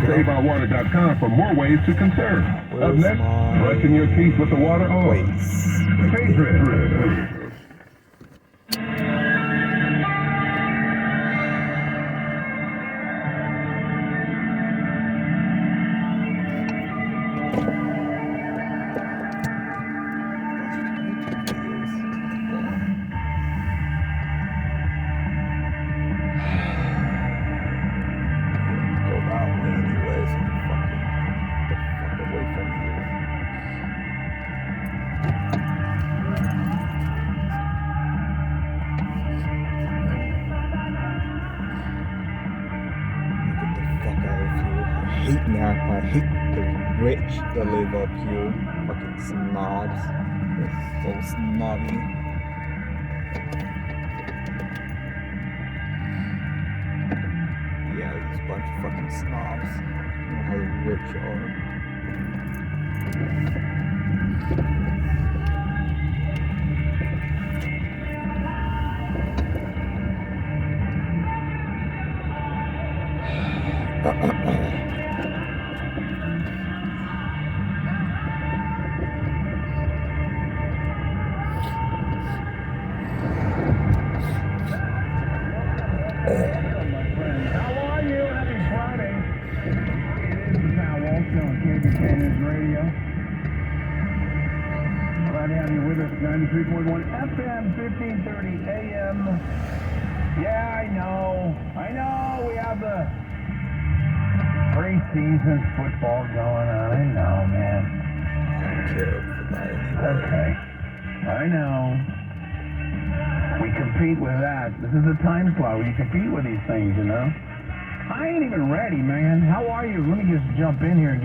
SaveOurWater.com for more ways to conserve. Up next, brushing your teeth with the water on. Patriot. Hate Napa. I hate the rich that live up here. Fucking snobs. They're so snobby. Yeah, these bunch of fucking snobs. You know how the rich are. Glad to have you with us. 93.1 FM, 1530 AM. Yeah, I know. We have the preseason football going on. I know, man. Okay. I know. We compete with that. This is a time slot where you compete with these things, you know? I ain't even ready, man. How are you? Let me just jump in here and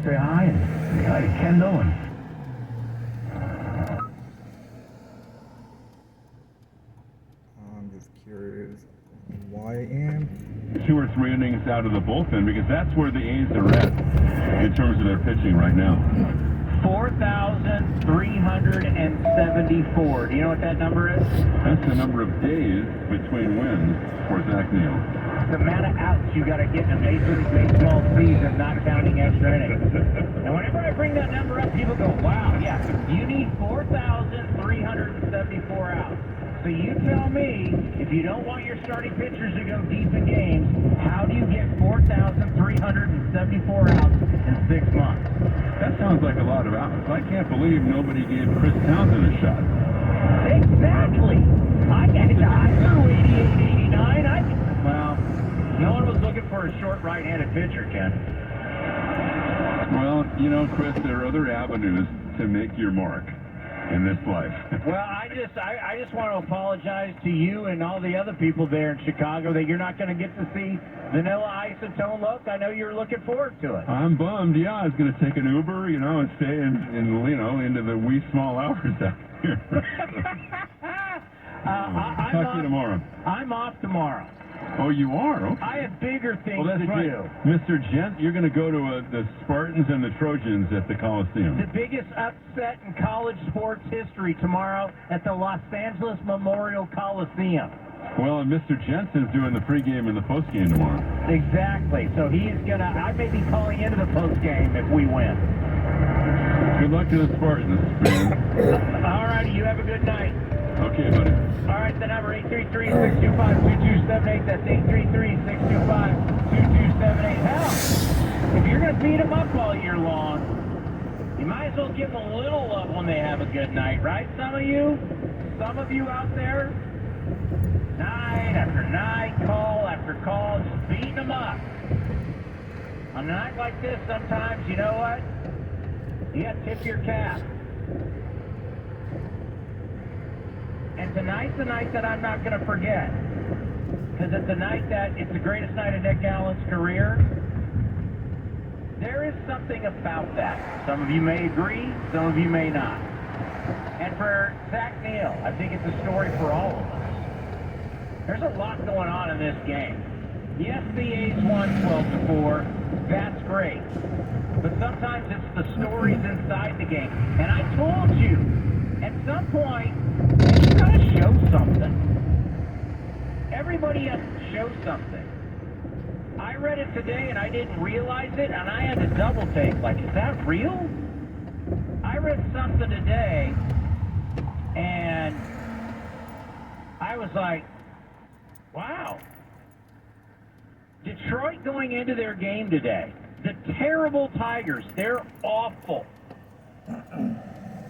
say hi and say hi to Kendall and... I'm just curious why I am. 2 or 3 innings out of the bullpen because that's where the A's are at in terms of their pitching right now. 4,374. Do you know what that number is? That's the number of days between wins for Zach Neal. The amount of outs you got to get in a Major League Baseball season, not counting extra innings. And whenever I bring that number up, people go, wow, yeah, you need 4,374 outs. So you tell me, if you don't want your starting pitchers to go deep in games, how do you get 4,374 outs in 6 months? That sounds like a lot of outs. I can't believe nobody gave Chris Townsend a shot. Exactly. I threw 88, 89. Well, no one was looking for a short right-handed pitcher, Ken. Well, you know, Chris, there are other avenues to make your mark in this life. Well, I just want to apologize to you and all the other people there in Chicago that you're not going to get to see Vanilla Isotone look. I know you're looking forward to it. I'm bummed. Yeah, I was going to take an Uber, you know, and stay into the wee small hours out here. Talk to you tomorrow. I'm off tomorrow. Oh, you are? Okay. I have bigger things to do. Mr. Gent, you're going to go to the Spartans and the Trojans at the Coliseum. The biggest upset in college sports history tomorrow at the Los Angeles Memorial Coliseum. Well, and Mr. Jensen's doing the pregame and the postgame tomorrow. Exactly. So he's going to... I may be calling into the postgame if we win. Good luck to the Spartans, man. All righty. You have a good night. Okay, buddy. All right, the number 833-625-2278. That's 833-625-2278. Hell, if you're going to beat them up all year long, you might as well give them a little love when they have a good night, right? Some of you out there, night after night, call after call, just beating them up. On a night like this, sometimes, you know what? You got to tip your cap. And tonight's the night that I'm not going to forget. Because it's the night that it's the greatest night of Nick Allen's career. There is something about that. Some of you may agree, some of you may not. And for Zach Neal, I think it's a story for all of us. There's a lot going on in this game. Yes, the A's won 12-4. That's great. But sometimes it's the stories inside the game. And I told you, at some point, you gotta show something. Everybody has to show something. I read it today and I didn't realize it, and I had to double take. Like, is that real? I read something today, and I was like, wow. Detroit going into their game today. The terrible Tigers, they're awful.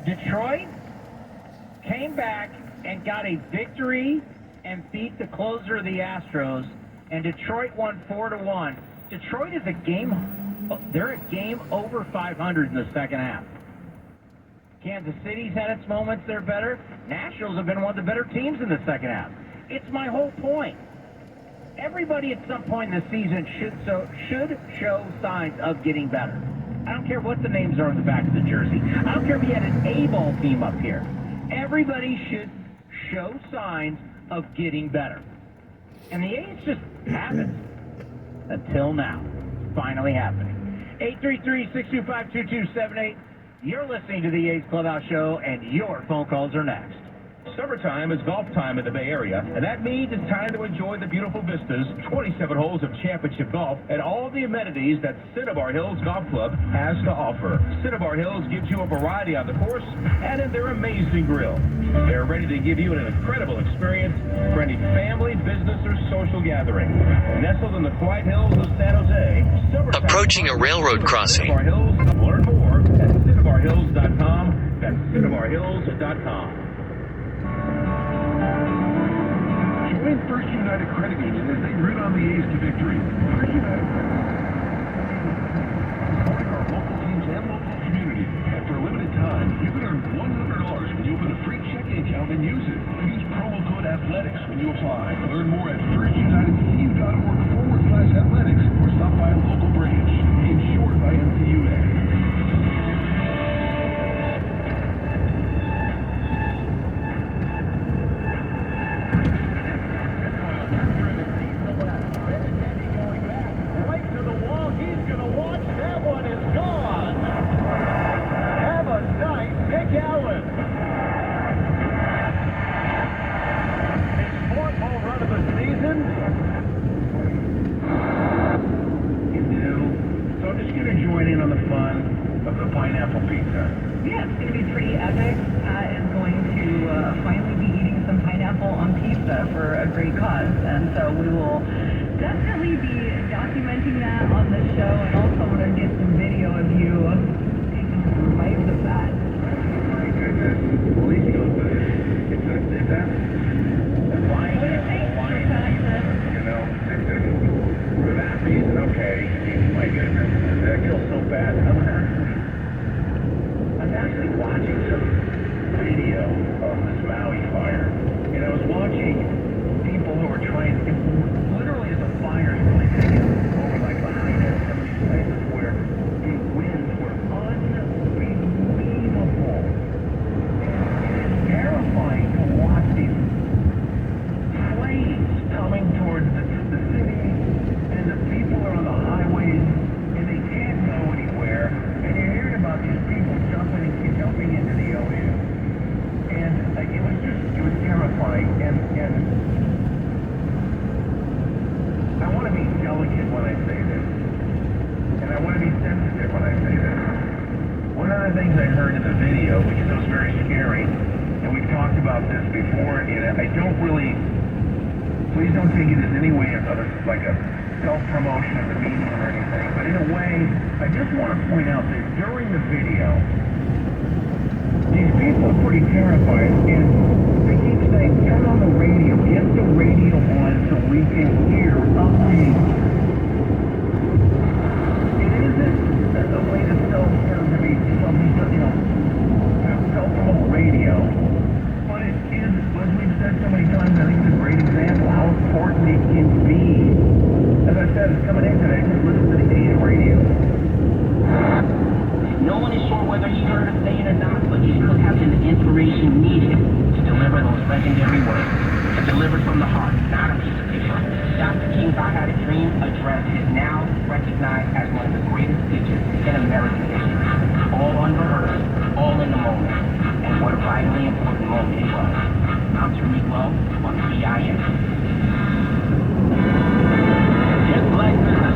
Detroit came back and got a victory and beat the closer of the Astros, and Detroit won 4-1. Detroit is they're a game over 500 in the second half. Kansas City's had its moments, they're better. Nationals have been one of the better teams in the second half. It's my whole point. Everybody at some point in the season should show signs of getting better. I don't care what the names are on the back of the jersey. I don't care if you had an A-ball team up here. Everybody should show signs of getting better. And the A's just haven't. Until now. It's finally happening. 833-625-2278. You're listening to the A's Clubhouse Show, and your phone calls are next. Summertime is golf time in the Bay Area, and that means it's time to enjoy the beautiful vistas, 27 holes of championship golf, and all the amenities that Cinnabar Hills Golf Club has to offer. Cinnabar Hills gives you a variety on the course and in their amazing grill. They're ready to give you an incredible experience for any family, business, or social gathering. Nestled in the quiet hills of San Jose, approaching a railroad crossing. Cinnabar Hills. Learn more at cinnabarhills.com. That's cinnabarhills.com. Join First United Credit Union as they root on the A's to victory. First United Credit Union. Supporting our local teams and local community. And for a limited time, you can earn $100 when you open a free checking account and use it. Use promo code ATHLETICS when you apply. Learn more at firstunitedcu.org/athletics or stop by a local branch. Insured by NCUA. Just like this.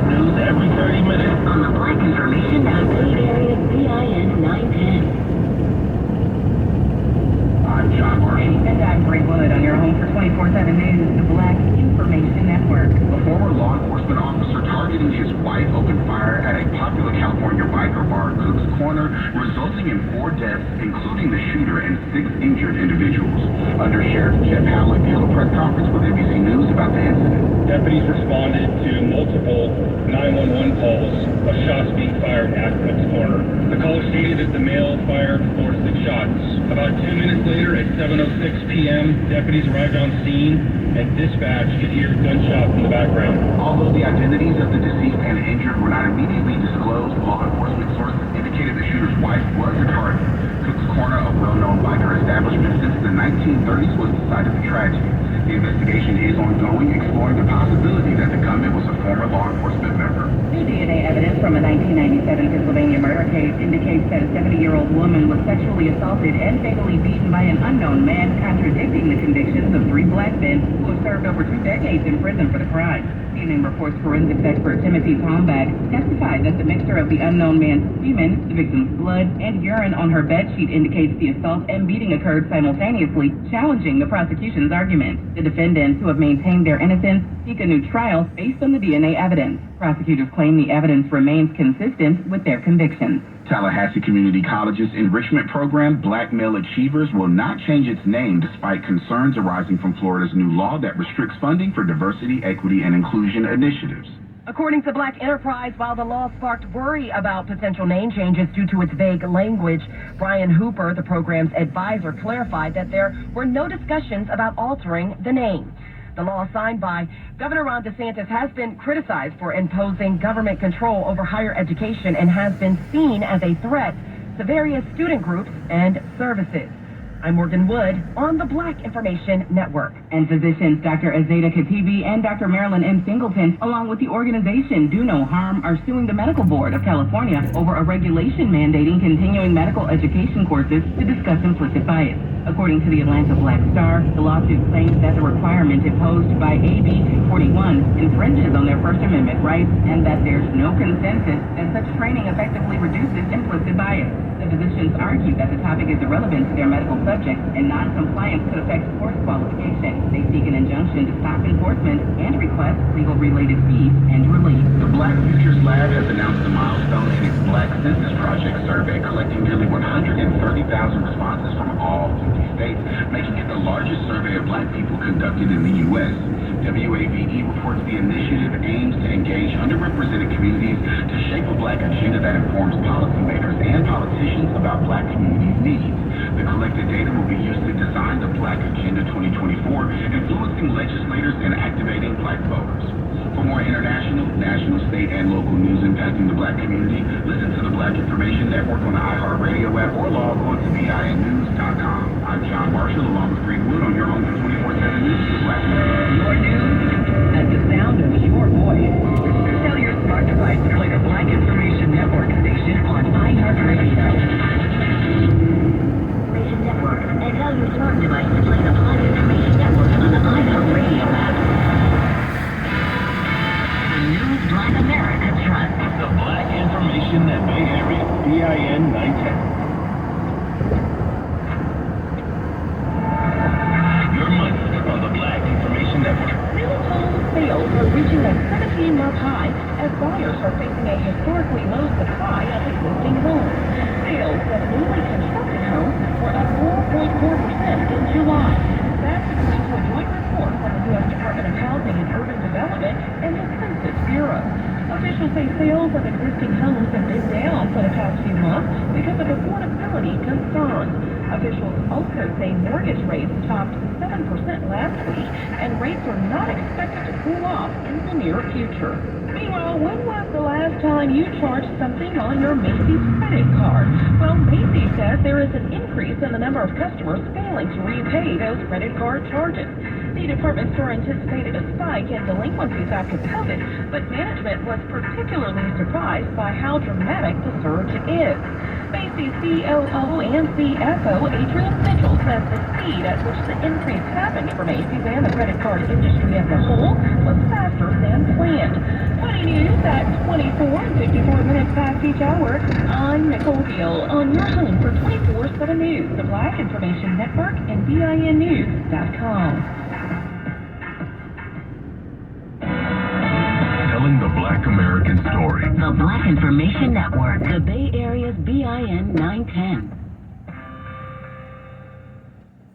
White opened fire at a popular California biker bar, Cook's Corner, resulting in 4 deaths, including the shooter and 6 injured individuals. Under Sheriff Jeff Howlett held a press conference with NBC News about the incident. Deputies responded to multiple 911 calls of shots being fired at Cook's Corner. The caller stated that the male fired 4 to 6 shots. About 2 minutes later, at 7:06 p.m., deputies arrived on scene and dispatch could hear gunshots in the background. Although the identities of the deceased and injured were not immediately disclosed, law enforcement sources indicated the shooter's wife was a target. Cook's Corner, a well-known biker establishment since the 1930s, was the site of the tragedy. The investigation is ongoing, exploring the possibility that the gunman was a former law enforcement member. New DNA evidence from a 1997 Pennsylvania murder case indicates that a 70-year-old woman was sexually assaulted and fatally beaten by an unknown man, contradicting the convictions of 3 black men who have served over 2 decades in prison for the crime. CNN reports forensics expert Timothy Tombag testified that the mixture of the unknown man's semen, the victim's blood, and urine on her bedsheet indicates the assault and beating occurred simultaneously, challenging the prosecution's argument. The defendants, who have maintained their innocence, seek a new trial based on the DNA evidence. Prosecutors claim the evidence remains consistent with their convictions. Tallahassee Community College's enrichment program, Black Male Achievers, will not change its name despite concerns arising from Florida's new law that restricts funding for diversity, equity, and inclusion initiatives. According to Black Enterprise, while the law sparked worry about potential name changes due to its vague language, Brian Hooper, the program's advisor, clarified that there were no discussions about altering the name. The law signed by Governor Ron DeSantis has been criticized for imposing government control over higher education and has been seen as a threat to various student groups and services. I'm Morgan Wood on the Black Information Network. And physicians Dr. Azeda Katibi and Dr. Marilyn M. Singleton, along with the organization Do No Harm, are suing the Medical Board of California over a regulation mandating continuing medical education courses to discuss implicit bias. According to the Atlanta Black Star, the lawsuit claims that the requirement imposed by AB 241 infringes on their First Amendment rights and that there's no consensus that such training effectively reduces implicit bias. The physicians argue that the topic is irrelevant to their medical subjects and non-compliance could affect course qualification. They seek an injunction to stop enforcement and request legal-related fees and relief. The Black Futures Lab has announced a milestone in its Black Census Project survey, collecting nearly 130,000 responses from all 50 states, making it the largest survey of Black people conducted in the U.S. WAVE reports the initiative aims to engage underrepresented communities to shape a Black agenda that informs policymakers and politicians about Black communities' needs. The collected data will be used to design the Black Agenda 2024, influencing legislators and activating Black voters. For more international, national, state, and local news impacting the Black community, listen to the Black Information Network on the iHeartRadio app or log on to BINnews.com. I'm John Marshall, along with Greenwood on your home for 24/7 News, the Black News. Your news at the sound of your voice. Tell your smart device to play the Black Information Network station on iHeartRadio. Network, and tell your smart device to play the Black Information Network on the iHeartRadio app. The new Black America Trust. The Black Information Net Bay Area, BIN 910. Your money on the Black Information Network. New home sales are reaching a 17-month high as buyers are facing a historically low supply of existing homes. Sales of newly constructed homes were up 4.4% in July. That's according to a joint report from the U.S. Department of Housing and Urban Development and the Census Bureau. Officials say sales of existing homes have been down for the past few months because of affordability concerns. Officials also say mortgage rates topped 7% last week, and rates are not expected to cool off in the near future. Meanwhile, when was the last time you charged something on your Macy's credit card? Well, Macy's says there is an increase in the number of customers failing to repay those credit card charges. The department store anticipated a spike in delinquencies after COVID, but management was particularly surprised by how dramatic the surge is. Macy's COO and CFO Adrian Mitchell says the speed at which the increase happened for Macy's and the credit card industry as a whole was faster than planned. Putting news at 24 and 54 minutes past each hour, I'm Nicole Gill on your home for 24/7 News, the Black Information Network, and BINnews.com. Telling the Black Black American story. The Black Information Network, the Bay Area's BIN 910.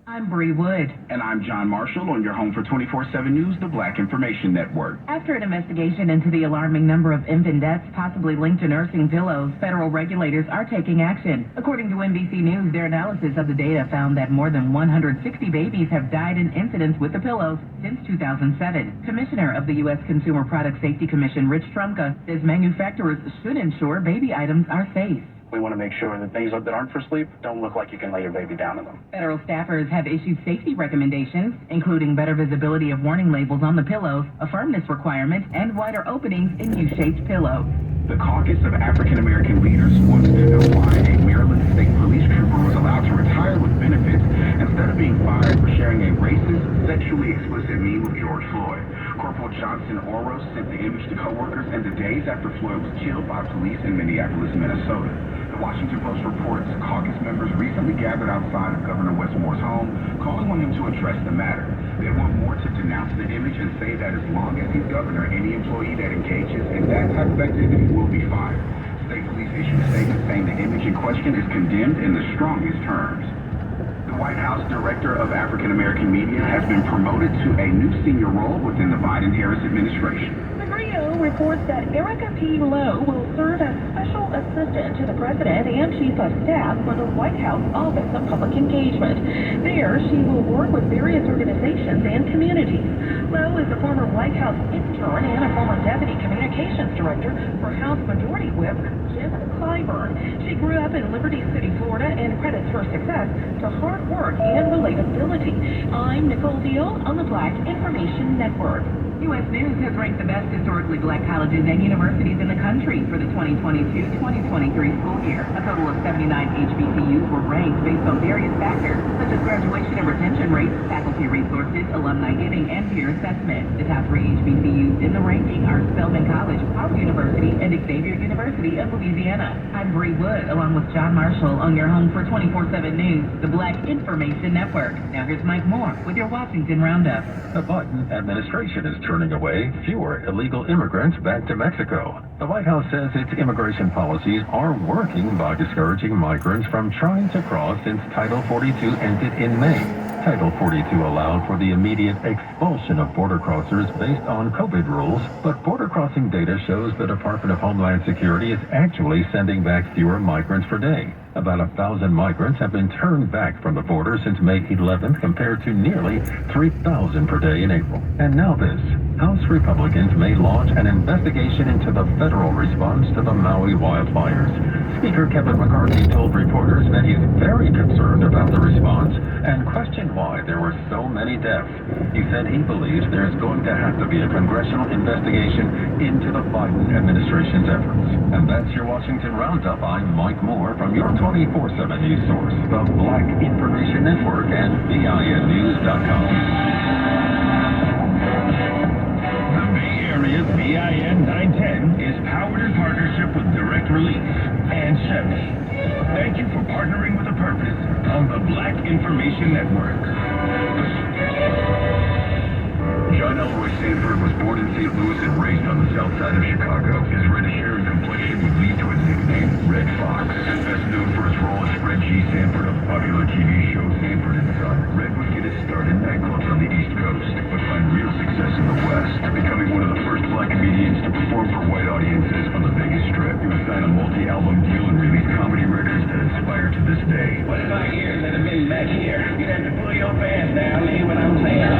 I'm Bree Wood. And I'm John Marshall on your home for 24/7 News, the Black Information Network. After an investigation into the alarming number of infant deaths possibly linked to nursing pillows, federal regulators are taking action. According to NBC News, their analysis of the data found that more than 160 babies have died in incidents with the pillows since 2007. Commissioner of the U.S. Consumer Product Safety Commission, Rich Trumka, says manufacturers should ensure baby items are safe. We want to make sure that things that aren't for sleep don't look like you can lay your baby down in them. Federal staffers have issued safety recommendations, including better visibility of warning labels on the pillows, a firmness requirement, and wider openings in U-shaped pillows. The Caucus of African American Leaders wants to know why a Maryland state police trooper was allowed to retire with benefits instead of being fired for sharing a racist, sexually explicit meme with George Floyd. Corporal Johnson Oros sent the image to coworkers in the days after Floyd was killed by police in Minneapolis, Minnesota. The Washington Post reports caucus members recently gathered outside of Governor Westmore's home, calling on him to address the matter. They want Moore to denounce the image and say that as long as he's governor, any employee that engages in that type of activity will be fired. State police issued a statement saying the image in question is condemned in the strongest terms. The White House Director of African American Media has been promoted to a new senior role within the Biden-Harris administration. Rio reports that Erica P. Lowe will serve as special assistant to the president and chief of staff for the White House Office of Public Engagement. There, she will work with various organizations and communities. Lowe is a former White House intern and a former deputy communications director for House Majority Whip Jim Clyburn. She grew up in Liberty City, Florida, and credits her success to hard work and relatability. I'm Nicole Deal on the Black Information Network. U.S. News has ranked the best historically black colleges and universities in the country for the 2022-2023 school year. A total of 79 HBCUs were ranked based on various factors, such as graduation and retention rates, faculty resources, alumni giving, and peer assessment. The top 3 HBCUs in the ranking are Spelman College, Howard University, and Xavier University of Louisiana. I'm Bree Wood, along with John Marshall, on your home for 24/7 News, the Black Information Network. Now here's Mike Moore with your Washington Roundup. The Biden administration is turning away fewer illegal immigrants back to Mexico. The White House says its immigration policies are working by discouraging migrants from trying to cross since Title 42 ended in May. Title 42 allowed for the immediate expulsion of border crossers based on COVID rules, but border crossing data shows the Department of Homeland Security is actually sending back fewer migrants per day. About 1,000 migrants have been turned back from the border since May 11th, compared to nearly 3,000 per day in April. And now this. House Republicans may launch an investigation into the federal response to the Maui wildfires. Speaker Kevin McCarthy told reporters that he's very concerned about the response and questioned why there were so many deaths. He said he believes there's going to have to be a congressional investigation into the Biden administration's efforts. And that's your Washington Roundup. I'm Mike Moore from your 24/7 news source, the Black Information Network and BINnews.com. The Bay Area's BIN 910 is powered in partnership with Direct Relief and Chevy. Thank you for partnering with a purpose on the Black Information Network. John Elroy Sanford was born in St. Louis and raised on the south side of Chicago. His reddish hair and complexion would lead to his nickname, Red Fox. Best known for his role as Fred G. Sanford of the popular TV show Sanford and Son, Red would get his start in nightclubs on the East Coast, but find real success in the West, becoming one of the first black comedians to perform for white audiences on the Vegas Strip. He would sign a multi-album deal and release comedy records that inspire to this day. What if I years that have been back here? You'd have to pull your pants down, hear what I'm saying?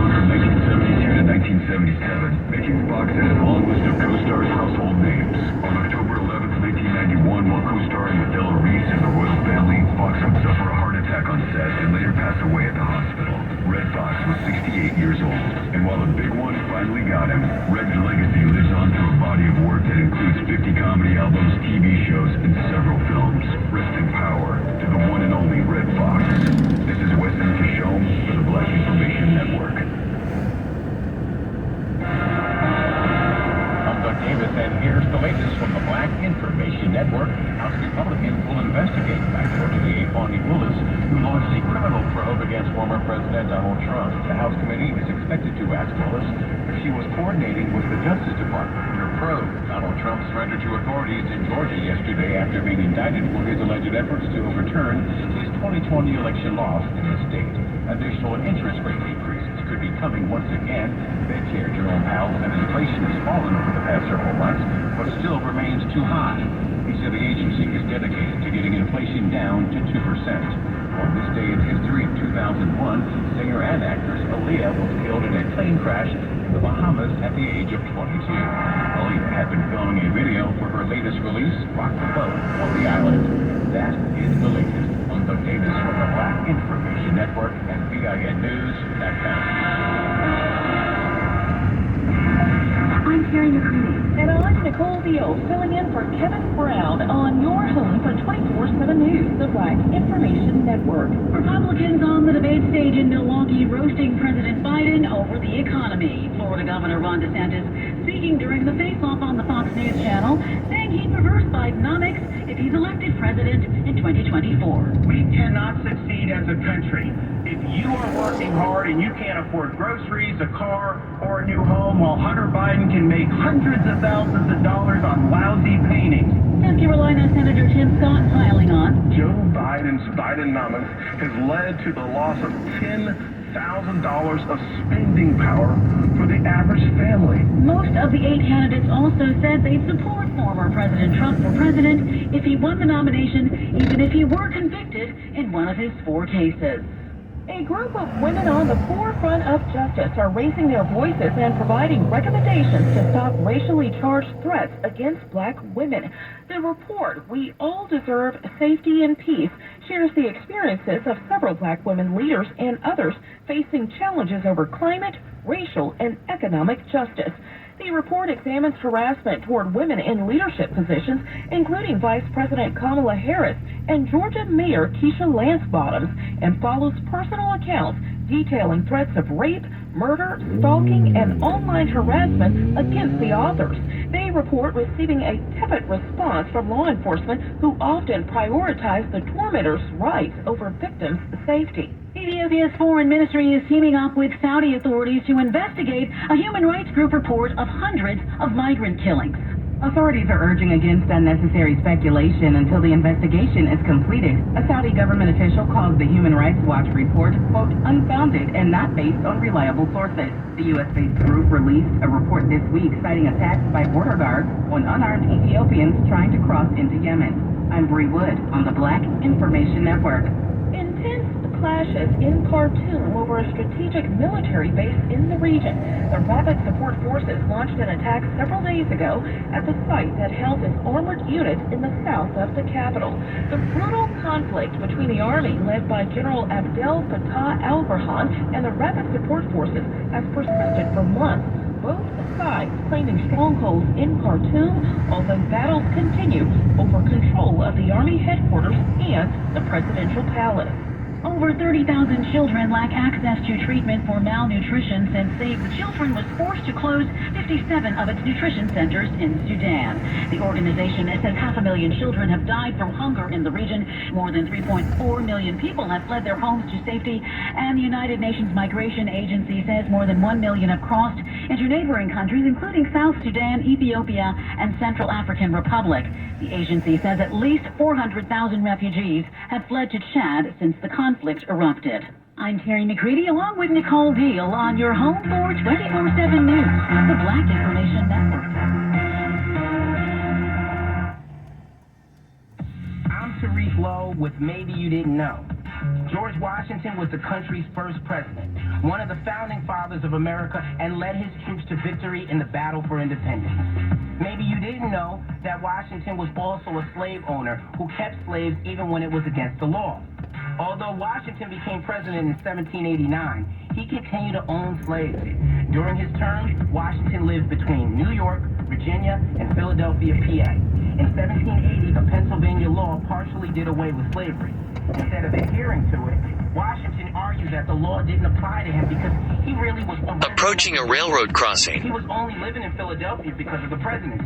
From 1972 to 1977, making Fox had a long list of co-stars household names. On October 11th, 1991, while co-starring with Della Reese and the royal family, Fox would suffer a heart attack on set and later pass away at the hospital. Red Fox was 68 years old, and while the big one finally got him, Red's legacy lives on through a body of work that includes 50 comedy albums, TV shows, and several films. Rest in power to the one and only Red Fox. This is Weston Kishome for the Black Information Network. I'm Doug Davis. And here's the latest from the Black Information Network. House Republicans will investigate backdoor DA Bonnie Willis, who launched a criminal probe against former President Donald Trump. The House committee is expected to ask Willis if she was coordinating with the Justice Department in her probe. Donald Trump surrendered to authorities in Georgia yesterday after being indicted for his alleged efforts to overturn his 2020 election loss in the state. Additional interest rate increases could be coming once again. Fed Chair Jerome Powell said inflation has fallen over the past several months, but still remains too high. He said the agency is dedicated to getting inflation down to 2%. On this day in history in 2001, singer and actress Aaliyah was killed in a plane crash in the Bahamas at the age of 22. Aaliyah had been filming a video for her latest release, Rock the Boat, on the island. That is the latest on the latest from the Black Information Network and VINnews.com. I'm Terry McCready. And I'm Nicole Beal, filling in for Kevin Brown on your home for 24/7 News, the Black Information Network. Republicans on the debate stage in Milwaukee roasting President Biden over the economy. Florida Governor Ron DeSantis speaking during the face-off on the Fox News channel, saying he'd reverse Bidenomics if he's elected president in 2024. We cannot succeed as a country if you are working hard and you can't afford groceries, a car, or a new home, while Hunter Biden can make hundreds of thousands of dollars on lousy paintings. South Carolina Senator Tim Scott piling on. Joe Biden's Bidenomics has led to the loss of $10,000 of spending power for the average family. Most of the 8 candidates also said they'd support former President Trump for president if he won the nomination, even if he were convicted in one of his 4 cases. A group of women on the forefront of justice are raising their voices and providing recommendations to stop racially charged threats against black women. The report, We All Deserve Safety and Peace, shares the experiences of several black women leaders and others facing challenges over climate, racial, and economic justice. The report examines harassment toward women in leadership positions, including Vice President Kamala Harris and Georgia Mayor Keisha Lance Bottoms, and follows personal accounts detailing threats of rape, murder, stalking, and online harassment against the authors. They report receiving a tepid response from law enforcement, who often prioritize the tormentors' rights over victims' safety. Ethiopia's foreign ministry is teaming up with Saudi authorities to investigate a human rights group report of hundreds of migrant killings. Authorities are urging against unnecessary speculation until the investigation is completed. A Saudi government official calls the Human Rights Watch report, quote, unfounded and not based on reliable sources. The U.S.-based group released a report this week citing attacks by border guards on unarmed Ethiopians trying to cross into Yemen. I'm Bree Wood on the Black Information Network. Intense clashes in Khartoum over a strategic military base in the region. The Rapid Support Forces launched an attack several days ago at the site that houses armored units in the south of the capital. The brutal conflict between the army led by General Abdel Fattah al-Burhan and the Rapid Support Forces has persisted for months. Both sides claiming strongholds in Khartoum, although battles continue over control of the army headquarters and the presidential palace. Over 30,000 children lack access to treatment for malnutrition since Save the Children was forced to close 57 of its nutrition centers in Sudan. The organization says 500,000 children have died from hunger in the region. More than 3.4 million people have fled their homes to safety, and the United Nations Migration Agency says more than 1 million have crossed into neighboring countries, including South Sudan, Ethiopia, and Central African Republic. The agency says at least 400,000 refugees have fled to Chad since the conflict erupted. I'm Terry McCready along with Nicole Deal on your home for 24/7 News, the Black Information Network. I'm Tariq Lowe with Maybe You Didn't Know. George Washington was the country's first president, one of the founding fathers of America, and led his troops to victory in the battle for independence. Maybe you didn't know that Washington was also a slave owner who kept slaves even when it was against the law. Although Washington became president in 1789, he continued to own slaves. During his term, Washington lived between New York, Virginia, and Philadelphia, PA. In 1780, the Pennsylvania law partially did away with slavery. Instead of adhering to it, Washington argued that the law didn't apply to him because he really was Approaching a railroad crossing. He was only living in Philadelphia because of the presidency.